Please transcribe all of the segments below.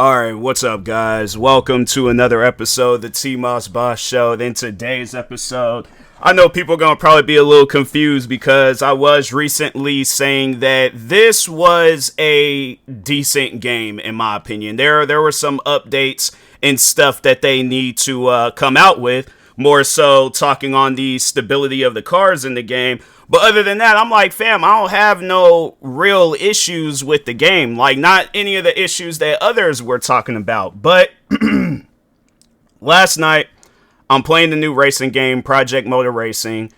Alright, what's up, guys? Welcome to another episode of the TMossBoss Show. In today's episode, I know people are going to probably be a little confused because I was recently saying that this was a decent game, in my opinion. There were some updates and stuff that they need to come out with, more so talking on the stability of the cars in the game. But other than that, I'm like, fam, I don't have no real issues with the game. Like, not any of the issues that others were talking about. But last night, I'm playing the new racing game, Project Motor Racing.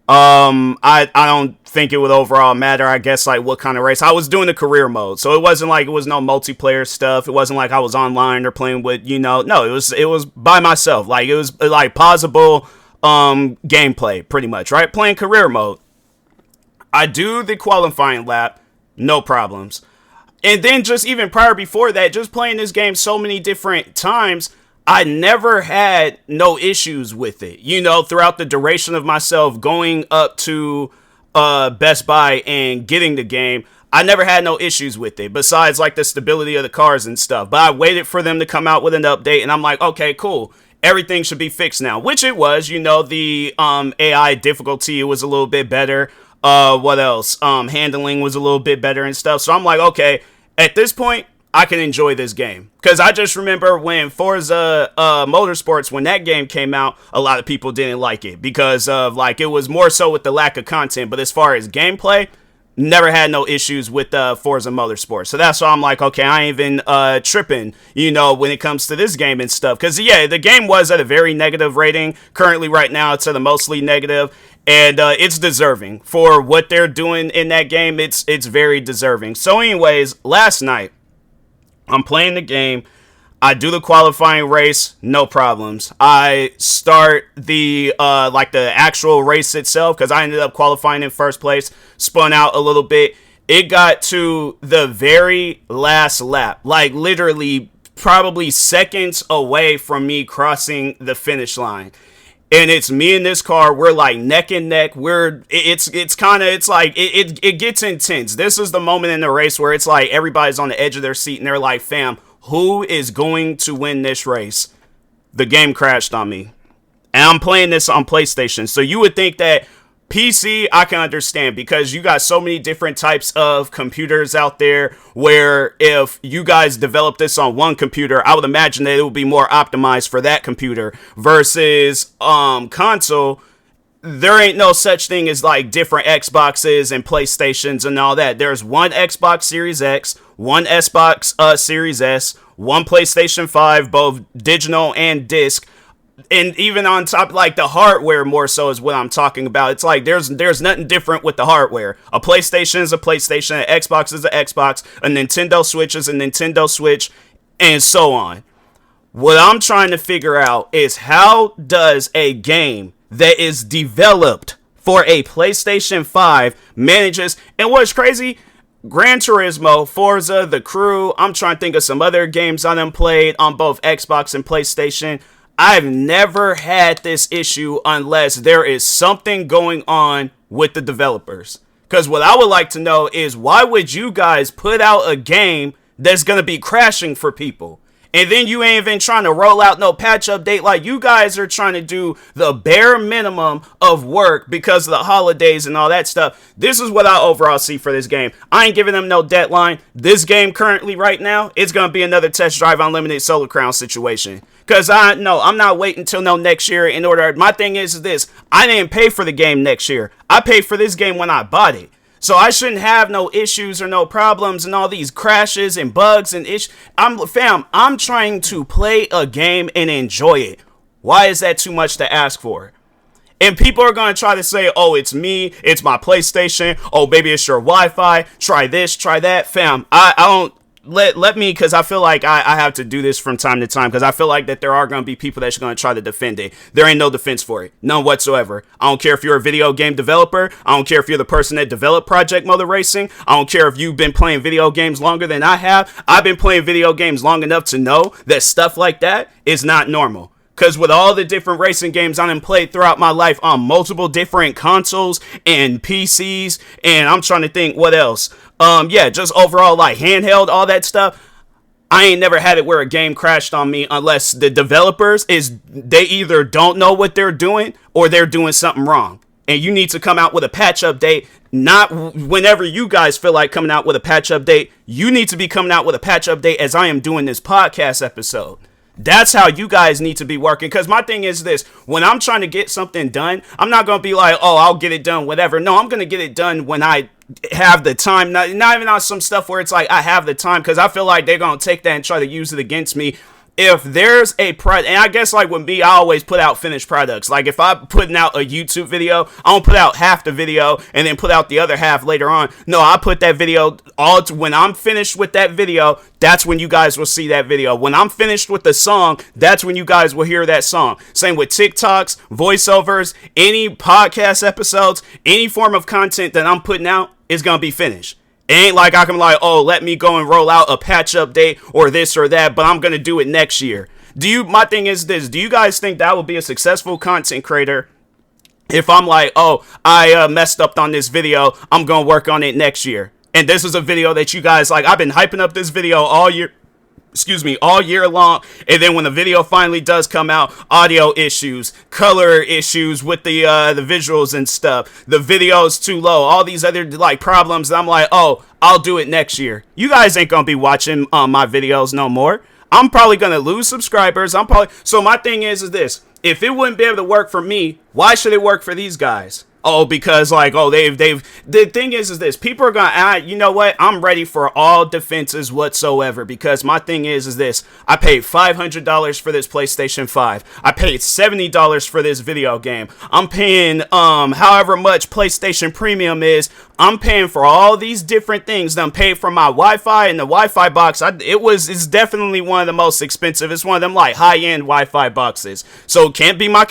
I don't think it would overall matter, I guess, like what kind of race. I was doing the career mode, so it wasn't like it was no multiplayer stuff. It wasn't like I was online or playing with, no, it was by myself. Like, it was like pausable gameplay, pretty much, right? Playing career mode. I do the qualifying lap, no problems. And then just even prior before that, just playing this game so many different times, I never had no issues with it. Throughout the duration of myself going up to Best Buy and getting the game, I never had no issues with it, besides like the stability of the cars and stuff. But I waited for them to come out with an update, and I'm like, okay, cool. Everything should be fixed now, which it was. The AI difficulty was a little bit better. What else? Handling was a little bit better and stuff. So I'm like, okay, at this point, I can enjoy this game. Because I just remember when Forza Motorsports, when that game came out, a lot of people didn't like it. Because of, like, it was more so with the lack of content. But as far as gameplay, never had no issues with Forza Motorsports. So that's why I'm like, okay, I ain't even tripping, when it comes to this game and stuff. Because, yeah, the game was at a very negative rating. Currently, right now, it's at a mostly negative. And it's deserving. For what they're doing in that game, it's very deserving. So anyways, last night, I'm playing the game. I do the qualifying race, no problems. I start the the actual race itself, because I ended up qualifying in first place, spun out a little bit. It got to the very last lap, like literally probably seconds away from me crossing the finish line. And it's me in this car. We're like neck and neck. It gets intense. This is the moment in the race where it's like everybody's on the edge of their seat and they're like, fam, who is going to win this race? The game crashed on me. And I'm playing this on PlayStation. So you would think that PC, I can understand, because you got so many different types of computers out there where if you guys develop this on one computer, I would imagine that it would be more optimized for that computer versus console. There ain't no such thing as like different Xboxes and PlayStations and all that. There's one Xbox Series X, one Xbox Series S, one PlayStation 5, both digital and disc. And even on top, like the hardware more so is what I'm talking about. It's like there's nothing different with the hardware. A PlayStation is a PlayStation, an Xbox is an Xbox, a Nintendo Switch is a Nintendo Switch, and so on. What I'm trying to figure out is how does a game that is developed for a PlayStation 5 manages, and what's crazy, Gran Turismo, Forza, The Crew, I'm trying to think of some other games I done played on both Xbox and PlayStation. I've never had this issue unless there is something going on with the developers. Because what I would like to know is, why would you guys put out a game that's going to be crashing for people? And then you ain't even trying to roll out no patch update. Like, you guys are trying to do the bare minimum of work because of the holidays and all that stuff. This is what I overall see for this game. I ain't giving them no deadline. This game currently right now, it's going to be another Test Drive Unlimited Solar Crown situation. Because I'm not waiting until next year in order. My thing is this. I didn't pay for the game next year. I paid for this game when I bought it. So I shouldn't have no issues or no problems and all these crashes and bugs and issues. I'm trying to play a game and enjoy it. Why is that too much to ask for? And people are going to try to say, oh, it's me, it's my PlayStation, oh, maybe it's your Wi-Fi, try this, try that. Fam, I don't, let me, because I feel like I have to do this from time to time, because I feel like that there are going to be people that's going to try to defend it. There ain't no defense for it. None whatsoever. I don't care if you're a video game developer. I don't care if you're the person that developed Project Motor Racing. I don't care if you've been playing video games longer than I have. I've been playing video games long enough to know that stuff like that is not normal. Because with all the different racing games I've played throughout my life on multiple different consoles and PCs, and I'm trying to think what else. Just overall, like handheld, all that stuff. I ain't never had it where a game crashed on me unless the developers they either don't know what they're doing or they're doing something wrong. And you need to come out with a patch update, not whenever you guys feel like coming out with a patch update. You need to be coming out with a patch update as I am doing this podcast episode. That's how you guys need to be working. Because my thing is this. When I'm trying to get something done, I'm not going to be like, oh, I'll get it done, whatever. No, I'm going to get it done when I have the time. Not even on some stuff where it's like I have the time. Because I feel like they're going to take that and try to use it against me. If there's a product, and I guess like with me, I always put out finished products. Like if I'm putting out a YouTube video, I don't put out half the video and then put out the other half later on. No, I put that video when I'm finished with that video. That's when you guys will see that video. When I'm finished with the song, that's when you guys will hear that song. Same with TikToks, voiceovers, any podcast episodes, any form of content that I'm putting out is going to be finished. It ain't like I can like, oh, let me go and roll out a patch update or this or that, but I'm going to do it next year. My thing is this, do you guys think that would be a successful content creator if I'm like, oh, I messed up on this video, I'm going to work on it next year. And this is a video that you guys like, I've been hyping up this video all year long, and then when the video finally does come out, audio issues, color issues with the visuals and stuff, the video's too low, all these other like problems, I'm like, oh, I'll do it next year. You guys ain't gonna be watching my videos no more. I'm probably gonna lose subscribers. So my thing is this, if it wouldn't be able to work for me, why should it work for these guys? Oh, because like, oh, the thing is this, people are gonna, you know what, I'm ready for all defenses whatsoever, because my thing is this, I paid $500 for this PlayStation 5, I paid $70 for this video game, I'm paying, however much PlayStation Premium is, I'm paying for all these different things, I'm paying for my Wi-Fi, and the Wi-Fi box, it's definitely one of the most expensive, it's one of them like high-end Wi-Fi boxes, so it can't be my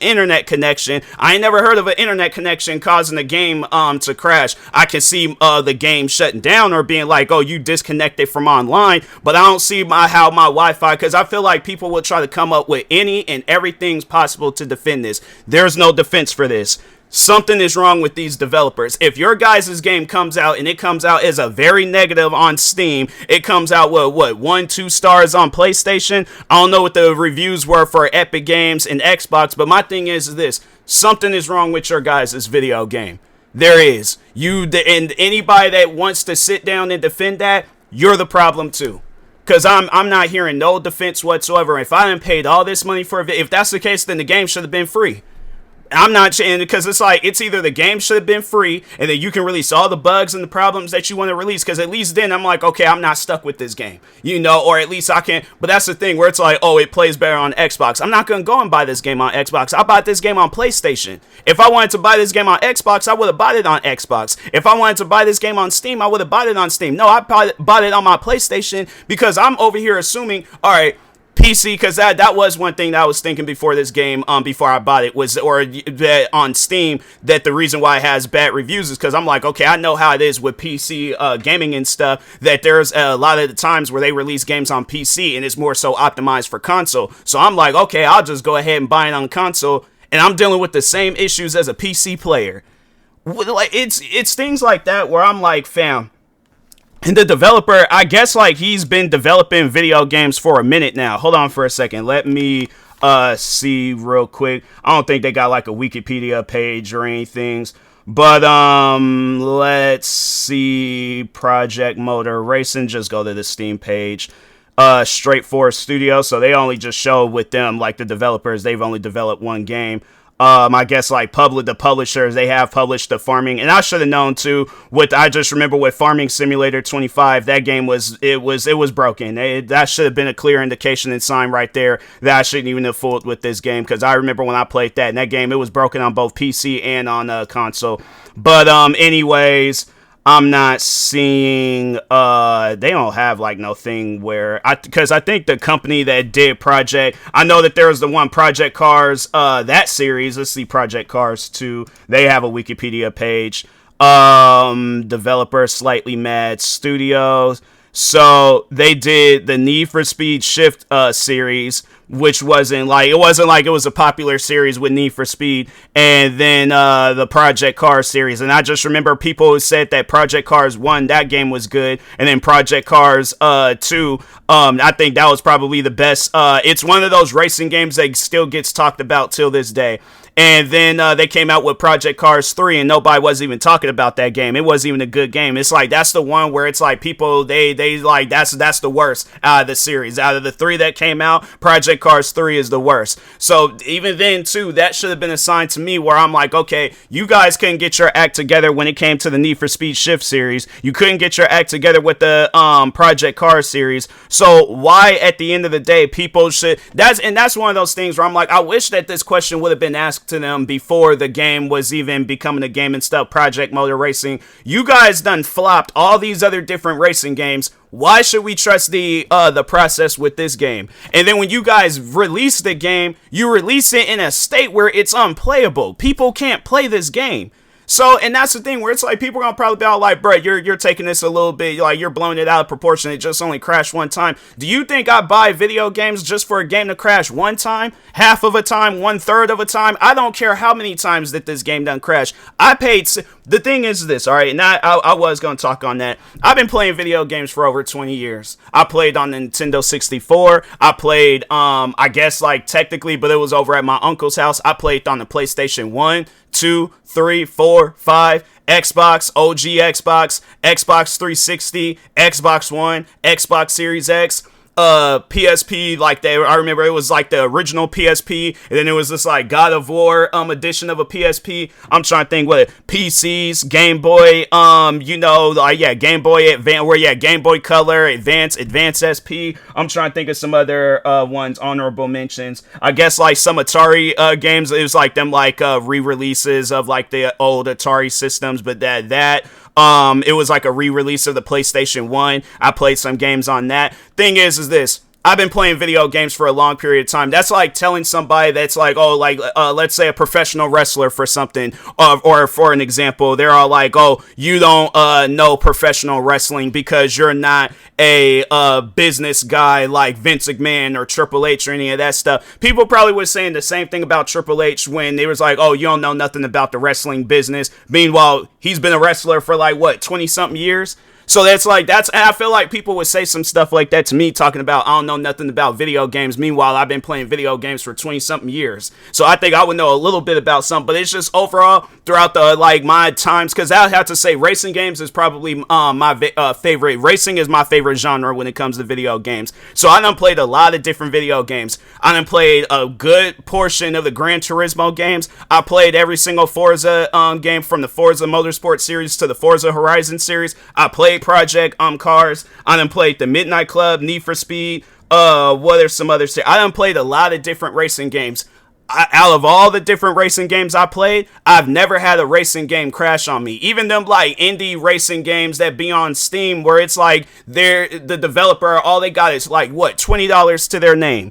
internet connection, I ain't never heard of an internet connection causing the game to crash. I can see the game shutting down or being like, oh, you disconnected from online, but I don't see how my Wi-Fi, because I feel like people will try to come up with any and everything's possible to defend this. There's no defense for this. Something is wrong with these developers. If your guys' game comes out and it comes out as a very negative on Steam, it comes out with what 1-2 stars on PlayStation. I don't know what the reviews were for Epic Games and Xbox, but my thing is this, something is wrong with your guys' video game. There is. And anybody that wants to sit down and defend that, you're the problem too. Because I'm not hearing no defense whatsoever. If I didn't paid all this money for it, if that's the case, then the game should have been free. I'm not saying, because it's like, it's either the game should have been free and then you can release all the bugs and the problems that you want to release, because at least then I'm like, okay, I'm not stuck with this game, or at least I can. But that's the thing where it's like, oh, it plays better on Xbox. I'm not going to go and buy this game on Xbox. I bought this game on PlayStation. If I wanted to buy this game on Xbox, I would have bought it on Xbox. If I wanted to buy this game on Steam, I would have bought it on Steam. No, I bought it on my PlayStation, because I'm over here assuming, all right, PC, because that was one thing that I was thinking before this game, before I bought it, was, or that on Steam, that the reason why it has bad reviews is because I'm like, okay, I know how it is with PC gaming and stuff, that there's a lot of the times where they release games on PC and it's more so optimized for console. So I'm like, okay, I'll just go ahead and buy it on console, and I'm dealing with the same issues as a PC player. Like, it's things like that where I'm like, fam. And the developer, I guess, like, he's been developing video games for a minute now. Hold on for a second. Let me see real quick. I don't think they got, like, a Wikipedia page or anything. But, let's see. Project Motor Racing. Just go to the Steam page. Straightforward Studio. So they only just show with them, like, the developers, they've only developed one game. I guess like the publishers, they have published the farming, and I should have known too. I just remember with Farming Simulator 25, that game was broken. That should have been a clear indication and sign right there that I shouldn't even have fooled with this game, because I remember when I played that, and that game, it was broken on both PC and on console. But anyways, I'm not seeing, they don't have like no thing where, because I think the company that did Project, I know that there was the one Project Cars, that series, let's see, Project Cars 2, they have a Wikipedia page, developer Slightly Mad Studios, so they did the Need for Speed Shift, series, which wasn't like it was a popular series with Need for Speed, and then the Project Cars series. And I just remember people who said that Project Cars 1, that game was good, and then Project Cars 2, I think that was probably the best. It's one of those racing games that still gets talked about till this day. And then they came out with Project Cars 3, and nobody was even talking about that game. It wasn't even a good game. It's like, that's the one where it's like people, they like, that's the worst out of the series. Out of the 3 that came out, Project Cars 3 is the worst. So even then, too, that should have been a sign to me where I'm like, okay, you guys couldn't get your act together when it came to the Need for Speed Shift series. You couldn't get your act together with the Project Cars series. So why, at the end of the day, people should, that's one of those things where I'm like, I wish that this question would have been asked to them before the game was even becoming a game and stuff. Project Motor Racing, you guys done flopped all these other different racing games. Why should we trust the process with this game? And then when you guys release the game, you release it in a state where it's unplayable. People can't play this game. So, and that's the thing where it's like, people are gonna probably be all like, bro, you're taking this a little bit, like, you're blowing it out of proportion. It just only crashed one time. Do you think I buy video games just for a game to crash one time, half of a time, 1/3 of a time? I don't care how many times that this game done crash. I paid, the thing is this, all right, and I was gonna talk on that. I've been playing video games for over 20 years. I played on the Nintendo 64. I played, I guess, like, technically, but it was over at my uncle's house. I played on the PlayStation 1, 2, 3, 4, 5, Xbox, OG Xbox, Xbox 360, Xbox One, Xbox Series X, PSP, like I remember it was like the original PSP, and then it was this like God of War edition of a PSP. I'm trying to think what PCs, Game Boy, Game Boy Advance, Game Boy Color, Advance SP. I'm trying to think of some other ones, honorable mentions. I guess like some Atari games. It was like them like re-releases of like the old Atari systems, but it was like a re-release of the PlayStation 1. I played some games on that. Thing is this. I've been playing video games for a long period of time. That's like telling somebody that's like, oh, like, let's say a professional wrestler for something, or for an example, they're all like, oh, you don't know professional wrestling because you're not a business guy like Vince McMahon or Triple H or any of that stuff. People probably were saying the same thing about Triple H when they was like, oh, you don't know nothing about the wrestling business. Meanwhile, he's been a wrestler for like, what, 20-something years? So and I feel like people would say some stuff like that to me, talking about, I don't know nothing about video games. Meanwhile, I've been playing video games for 20-something years. So I think I would know a little bit about something, but it's just overall, throughout the, like, my times, because I have to say, racing games is probably my favorite. Racing is my favorite genre when it comes to video games. So I done played a lot of different video games. I done played a good portion of the Gran Turismo games. I played every single Forza game, from the Forza Motorsport series to the Forza Horizon series. I played Project Cars. I done played the Midnight Club, Need for Speed. What are some others? I done played a lot of different racing games. Out of all the different racing games I played, I've never had a racing game crash on me. Even them like indie racing games that be on Steam, where it's like the developer, all they got is like what, $20 to their name.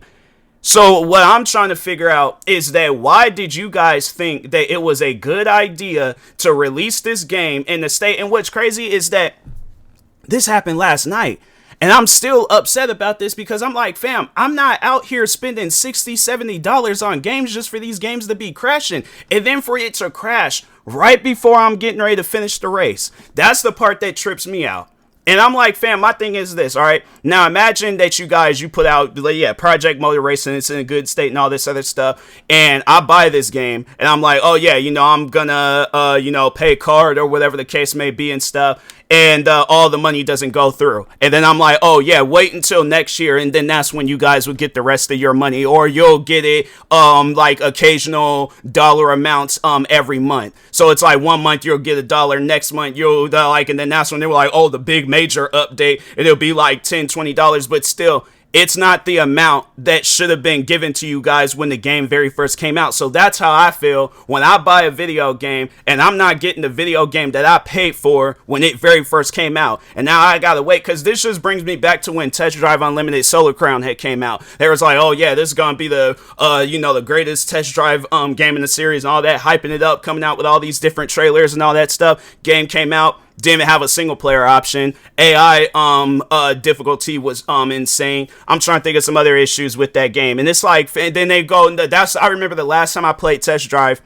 So what I'm trying to figure out is that, why did you guys think that it was a good idea to release this game in the state? And what's crazy is that this happened last night, and I'm still upset about this, because I'm like, fam, I'm not out here spending $60, $70 on games just for these games to be crashing, and then for it to crash right before I'm getting ready to finish the race. That's the part that trips me out. And I'm like, fam, my thing is this, all right? Now, imagine that you put out, Project Motor Racing, it's in a good state and all this other stuff, and I buy this game, and I'm like, oh, yeah, I'm gonna, pay card or whatever the case may be and stuff, and all the money doesn't go through. And then I'm like, oh, yeah, wait until next year, and then that's when you guys will get the rest of your money, or you'll get it, like, occasional dollar amounts every month. So it's like 1 month you'll get $1, next month you'll, and then that's when they were like, oh, the big major update, and it'll be like $10, $20, but still, it's not the amount that should have been given to you guys when the game very first came out. So that's how I feel when I buy a video game and I'm not getting the video game that I paid for when it very first came out. And now I gotta wait, because this just brings me back to when Test Drive Unlimited Solar Crown had came out. They was like, oh yeah, this is gonna be the the greatest Test Drive game in the series and all that, hyping it up, coming out with all these different trailers and all that stuff. Game came out. Didn't have a single player option. AI difficulty was insane. I'm trying to think of some other issues with that game. And it's like, and then they go, I remember the last time I played Test Drive,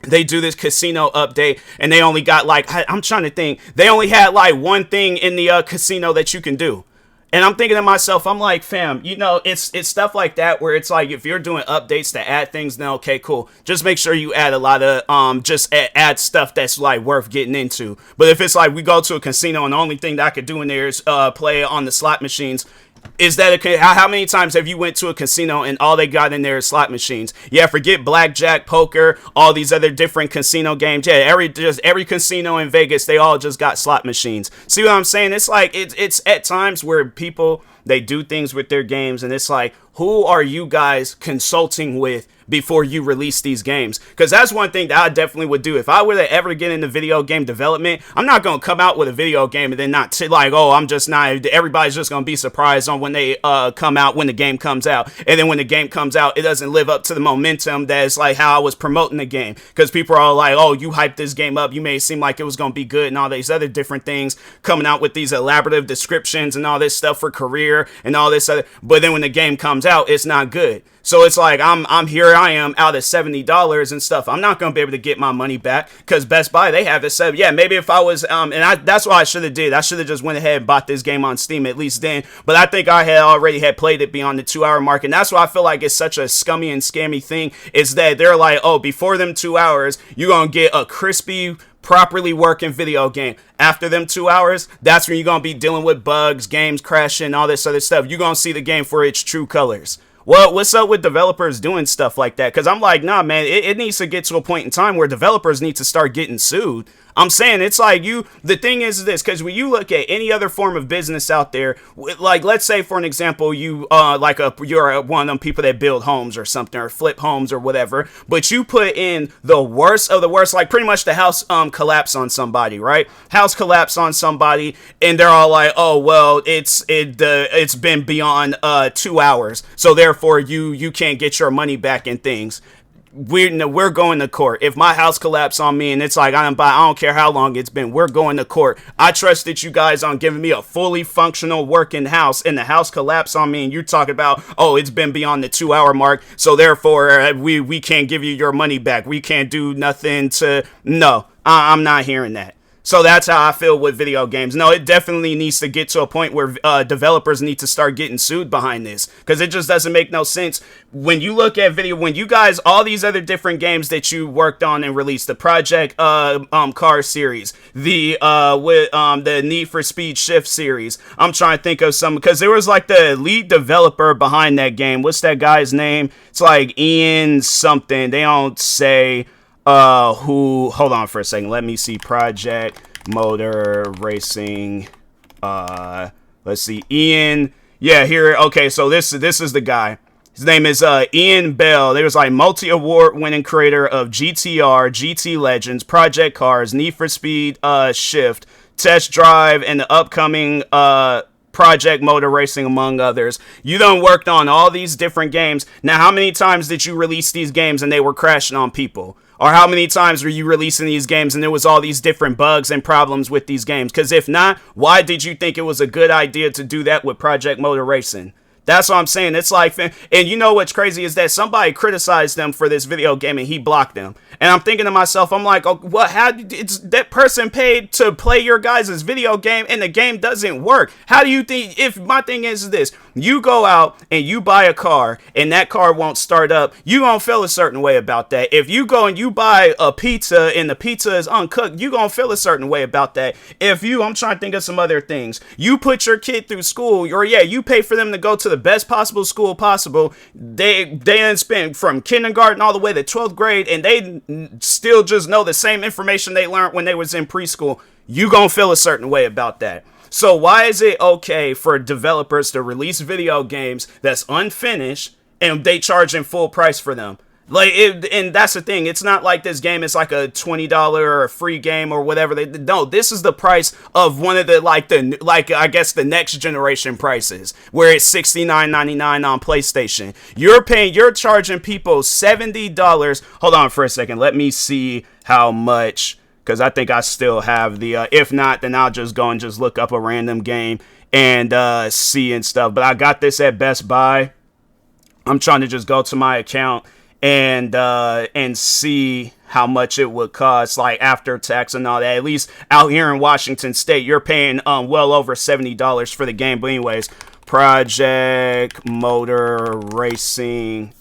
they do this casino update, and they only got like, I'm trying to think, they only had like one thing in the casino that you can do. And I'm thinking to myself, I'm like, fam, you know, it's stuff like that where it's like, if you're doing updates to add things, then okay, cool. Just make sure you add a lot of, just add stuff that's like worth getting into. But if it's like we go to a casino and the only thing that I could do in there is play on the slot machines, is that how many times have you went to a casino and all they got in there is slot machines? Yeah, forget blackjack, poker, all these other different casino games. Yeah, every casino in Vegas, they all just got slot machines. See what I'm saying? It's like it's at times where people, they do things with their games, and it's like, who are you guys consulting with before you release these games? Because that's one thing that I definitely would do. If I were to ever get into video game development, I'm not going to come out with a video game and then not like, oh, I'm just not, everybody's just going to be surprised on when they come out, when the game comes out. And then when the game comes out, it doesn't live up to the momentum that's like how I was promoting the game. Because people are all like, oh, you hyped this game up, you made it seem like it was going to be good and all these other different things, coming out with these elaborative descriptions and all this stuff for career and all this other, but then when the game comes out, it's not good. So it's like, I'm here, I am out of $70 and stuff. I'm not going to be able to get my money back because Best Buy, they have it set. Yeah, maybe if I was, that's what I should have did. I should have just went ahead and bought this game on Steam at least then. But I think I had already played it beyond the 2-hour mark. And that's why I feel like it's such a scummy and scammy thing, is that they're like, oh, before them 2 hours, you're going to get a crispy, properly working video game. After them 2 hours, that's when you're going to be dealing with bugs, games crashing, all this other stuff. You're going to see the game for its true colors. Well, what's up with developers doing stuff like that? Because I'm like, nah, man, it needs to get to a point in time where developers need to start getting sued. I'm saying it's like the thing is this, because when you look at any other form of business out there, like let's say for an example, you're one of them people that build homes or something, or flip homes or whatever, but you put in the worst of the worst, like pretty much the house collapse on somebody, right? House collapse on somebody, and they're all like, oh well, it's been beyond 2 hours, so therefore you can't get your money back and things. We're going to court. If my house collapsed on me and it's like, I don't care how long it's been, we're going to court. I trusted you guys on giving me a fully functional working house, and the house collapsed on me, and you're talking about, oh, it's been beyond the 2 hour mark, so therefore we can't give you your money back. We can't do nothing to, no, I'm not hearing that. So that's how I feel with video games. No, it definitely needs to get to a point where developers need to start getting sued behind this, because it just doesn't make no sense. When you look at when you guys, all these other different games that you worked on and released, the Project Car series, the Need for Speed Shift series, I'm trying to think of some, because there was like the lead developer behind that game. What's that guy's name? It's like Ian something. They don't say. Hold on for a second. Let me see. Project Motor Racing. Let's see. Ian. Yeah, here. Okay, so this is the guy. His name is Ian Bell. There was like multi-award winning creator of GTR, GT Legends, Project Cars, Need for Speed Shift, Test Drive, and the upcoming Project Motor Racing, among others. You done worked on all these different games. Now, how many times did you release these games and they were crashing on people? Or how many times were you releasing these games and there was all these different bugs and problems with these games? Because if not, why did you think it was a good idea to do that with Project Motor Racing? That's what I'm saying. It's like, and you know what's crazy is that somebody criticized them for this video game and he blocked them. And I'm thinking to myself, I'm like, oh, what? How? It's that person paid to play your guys' video game and the game doesn't work. How do you think? If my thing is this, you go out and you buy a car and that car won't start up, you gonna feel a certain way about that. If you go and you buy a pizza and the pizza is uncooked, you gonna feel a certain way about that. If I'm trying to think of some other things. You put your kid through school, or you pay for them to go to the best possible school possible. They spend from kindergarten all the way to 12th grade, and they still just know the same information they learned when they was in preschool. You gonna feel a certain way about that. So why is it okay for developers to release video games that's unfinished and they charge in full price for them? And that's the thing. It's not like this game is like a $20 or a free game or whatever. No, this is the price of one of the I guess the next generation prices, where it's $69.99 on PlayStation. You're charging people $70. Hold on for a second. Let me see how much because I think I still have the, if not, then I'll just go and just look up a random game and see and stuff. But I got this at Best Buy. I'm trying to just go to my account and see how much it would cost, like after tax and all that. At least out here in Washington State, you're paying well over $70 for the game. But anyways, Project Motor Racing.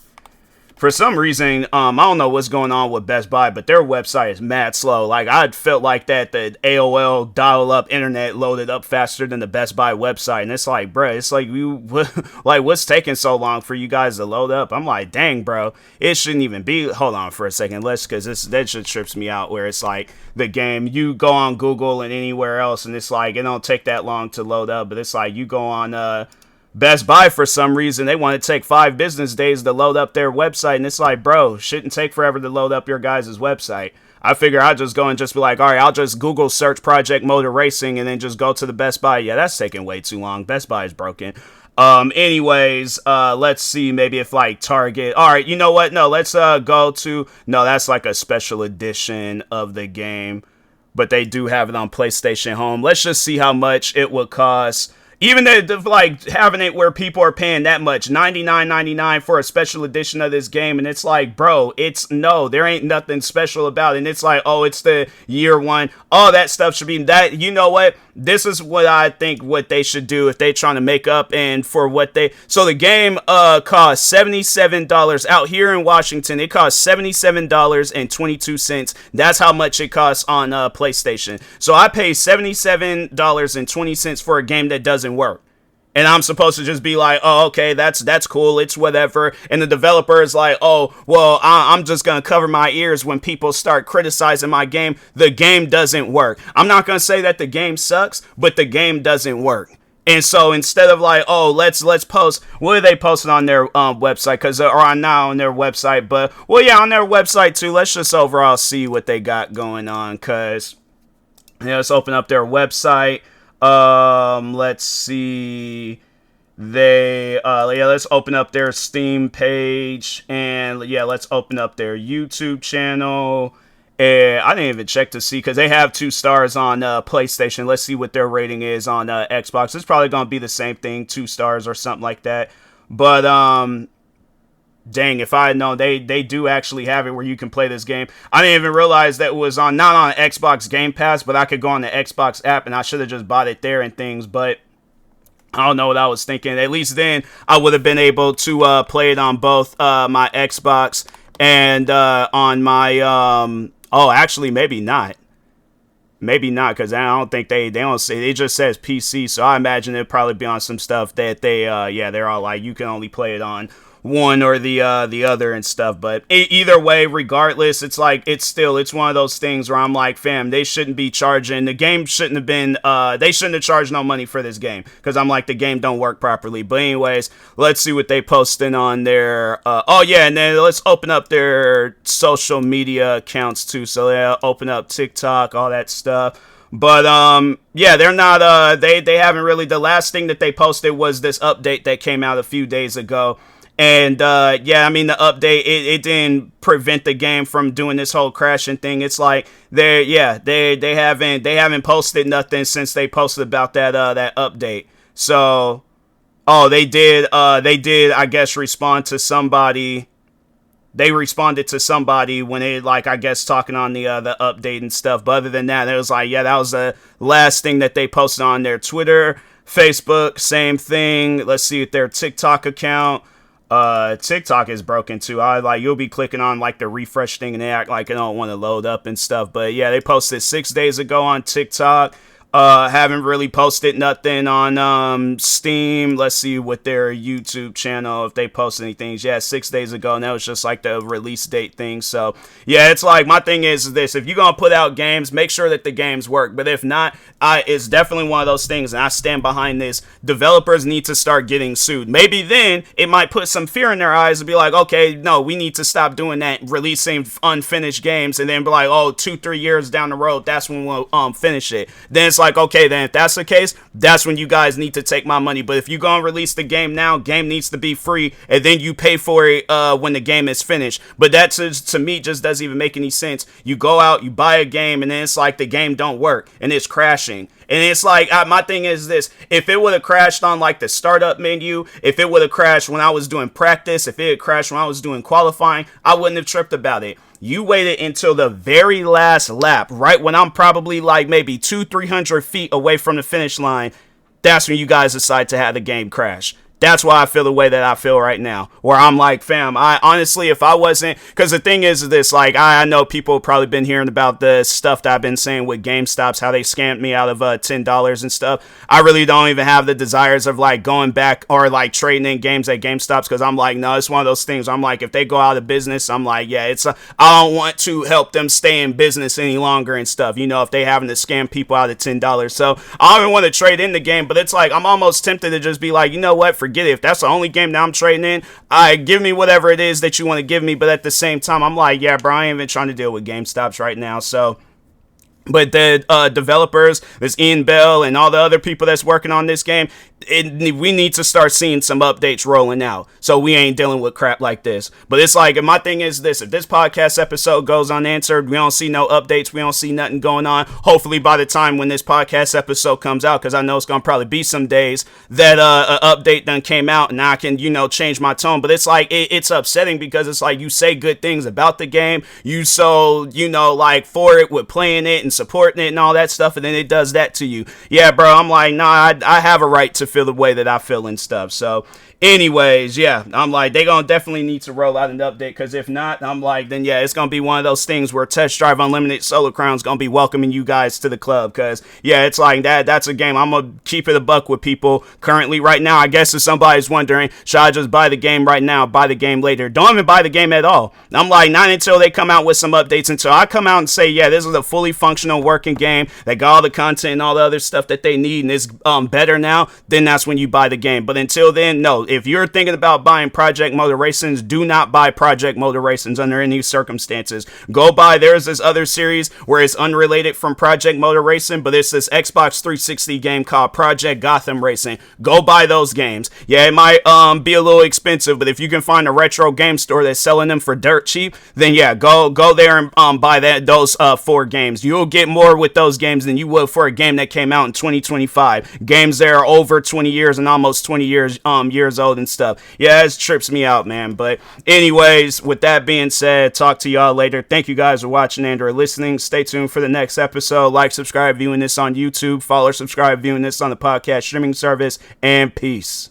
For some reason, I don't know what's going on with Best Buy, but their website is mad slow. Like, I felt like that the AOL dial-up internet loaded up faster than the Best Buy website. And it's like, bro, it's like, what's taking so long for you guys to load up? I'm like, dang, bro, it shouldn't even be. Hold on for a second. Because that just trips me out, where it's like the game, you go on Google and anywhere else, and it's like, it don't take that long to load up. But it's like, you go on, Best Buy, for some reason, they want to take 5 business days to load up their website. And it's like, bro, shouldn't take forever to load up your guys' website. I figure I'll just go and just be like, all right, I'll just Google search Project Motor Racing and then just go to the Best Buy. Yeah, that's taking way too long. Best Buy is broken. Anyways, let's see, maybe if like Target. All right, you know what? No, let's go to, no, that's like a special edition of the game, but they do have it on PlayStation Home. Let's just see how much it would cost. Even like having it where people are paying that much, $99.99 for a special edition of this game, and it's like, bro, there ain't nothing special about it. And it's like, oh, it's the year one. All that stuff should be that. You know what? This is what I think what they should do if they trying to make up and for what they. So the game costs $77 out here in Washington. It costs $77.22. That's how much it costs on PlayStation. So I pay $77.20 for a game that doesn't work. And I'm supposed to just be like, oh, okay, that's cool, it's whatever. And the developer is like, oh, well, I'm just going to cover my ears when people start criticizing my game. The game doesn't work. I'm not going to say that the game sucks, but the game doesn't work. And so instead of like, oh, let's post, what are they posting on their website? Or on their website. But, well, yeah, on their website, too. Let's just overall see what they got going on. Because, yeah, let's open up their website. Let's see, let's open up their Steam page, and yeah, let's open up their YouTube channel, and I didn't even check to see, because they have 2 stars on, PlayStation. Let's see what their rating is on, Xbox. It's probably gonna be the same thing, 2 stars or something like that, but, dang, if I had known, they do actually have it where you can play this game. I didn't even realize that it was not on Xbox Game Pass, but I could go on the Xbox app, and I should have just bought it there and things, but I don't know what I was thinking. At least then I would have been able to play it on both my Xbox and on my, actually, maybe not. Maybe not, because I don't think they don't say, it just says PC, so I imagine it'd probably be on some stuff that they're all like, you can only play it on one or the other and stuff. But either way, regardless, it's like, it's one of those things where I'm like, fam, they shouldn't be charging, the game shouldn't have been, they shouldn't have charged no money for this game, because I'm like, the game don't work properly. But anyways, let's see what they posting on their, and then let's open up their social media accounts too. So they'll open up TikTok, all that stuff. But, they're not, they haven't really, the last thing that they posted was this update that came out a few days ago. And, the update, it didn't prevent the game from doing this whole crashing thing. It's like, they haven't posted nothing since they posted about that update. So, they did, I guess, respond to somebody. They responded to somebody when they, like, I guess, talking on the update and stuff. But other than that, it was like, yeah, that was the last thing that they posted on their Twitter, Facebook, same thing. Let's see, their TikTok account. TikTok is broken too. You'll be clicking on like the refresh thing and they act like it don't want to load up and stuff. But yeah, they posted 6 days ago on TikTok. Haven't really posted nothing on Steam. Let's see what their YouTube channel, if they posted anything. Yeah, 6 days ago, and that was just like the release date thing. So yeah, it's like, my thing is this: if you're gonna put out games, make sure that the games work. But if not, it's definitely one of those things, and I stand behind this. Developers need to start getting sued. Maybe then it might put some fear in their eyes and be like, okay, no, we need to stop doing that, releasing unfinished games, and then be like, oh, 2-3 years down the road, that's when we'll finish it. Then it's like, okay, then if that's the case, that's when you guys need to take my money. But if you're going to release the game now, game needs to be free, and then you pay for it when the game is finished. But that to me just doesn't even make any sense. You go out, you buy a game, and then it's like the game don't work and it's crashing. And it's like, my thing is this: if it would have crashed on like the startup menu, if it would have crashed when I was doing practice, if it had crashed when I was doing qualifying, I wouldn't have tripped about it. You waited until the very last lap, right when I'm probably like maybe 200-300 feet away from the finish line. That's when you guys decide to have the game crash. That's why I feel the way that I feel right now, where I'm like, fam, I honestly, if I wasn't, because the thing is this, like, I know people have probably been hearing about the stuff that I've been saying with GameStops, how they scammed me out of $10 and stuff. I really don't even have the desires of like going back or like trading in games at GameStops, because I'm like, no, it's one of those things. I'm like, if they go out of business, I'm like, yeah, I don't want to help them stay in business any longer and stuff, you know, if they having to scam people out of $10. So I don't even want to trade in the game, but it's like, I'm almost tempted to just be like, you know what, forget it. If that's the only game that I'm trading in, give me whatever it is that you want to give me. But at the same time, I'm like, yeah, bro, I ain't even trying to deal with GameStops right now. So, but the developers, this Ian Bell and all the other people that's working on this game, we need to start seeing some updates rolling out, so we ain't dealing with crap like this. But it's like, my thing is this: if this podcast episode goes unanswered, we don't see no updates, we don't see nothing going on. Hopefully by the time when this podcast episode comes out, because I know it's gonna probably be some days that an update done came out and I can, you know, change my tone. But it's like, it's upsetting, because it's like, you say good things about the game, you so, you know, like for it with playing it and supporting it and all that stuff, and then it does that to you. Yeah, bro, I'm like, nah, I have a right to feel the way that I feel and stuff. So anyways, yeah, I'm like, they gonna definitely need to roll out an update, because if not, I'm like, then yeah, it's gonna be one of those things where Test Drive Unlimited Solar Crown's gonna be welcoming you guys to the club, because yeah, it's like that's a game. I'm gonna keep it a buck with people currently right now. I guess if somebody's wondering, should I just buy the game right now, buy the game later? Don't even buy the game at all. I'm like, not until they come out with some updates, until I come out and say, yeah, this is a fully functional working game that got all the content and all the other stuff that they need and is better now, then that's when you buy the game. But until then, no. If you're thinking about buying Project Motor Racings, do not buy Project Motor Racings under any circumstances. Go buy, there's this other series where it's unrelated from Project Motor Racing, but it's this Xbox 360 game called Project Gotham Racing. Go buy those games. Yeah, it might be a little expensive, but if you can find a retro game store that's selling them for dirt cheap, then yeah, go there and buy those 4 games. You'll get more with those games than you would for a game that came out in 2025. Games that are over 20 years and almost 20 years old and stuff. Yeah, it trips me out, man. But anyways, with that being said, talk to y'all later. Thank you guys for watching and or listening. Stay tuned for the next episode. Like, subscribe, viewing this on YouTube. Follow, subscribe, viewing this on the podcast streaming service. And peace.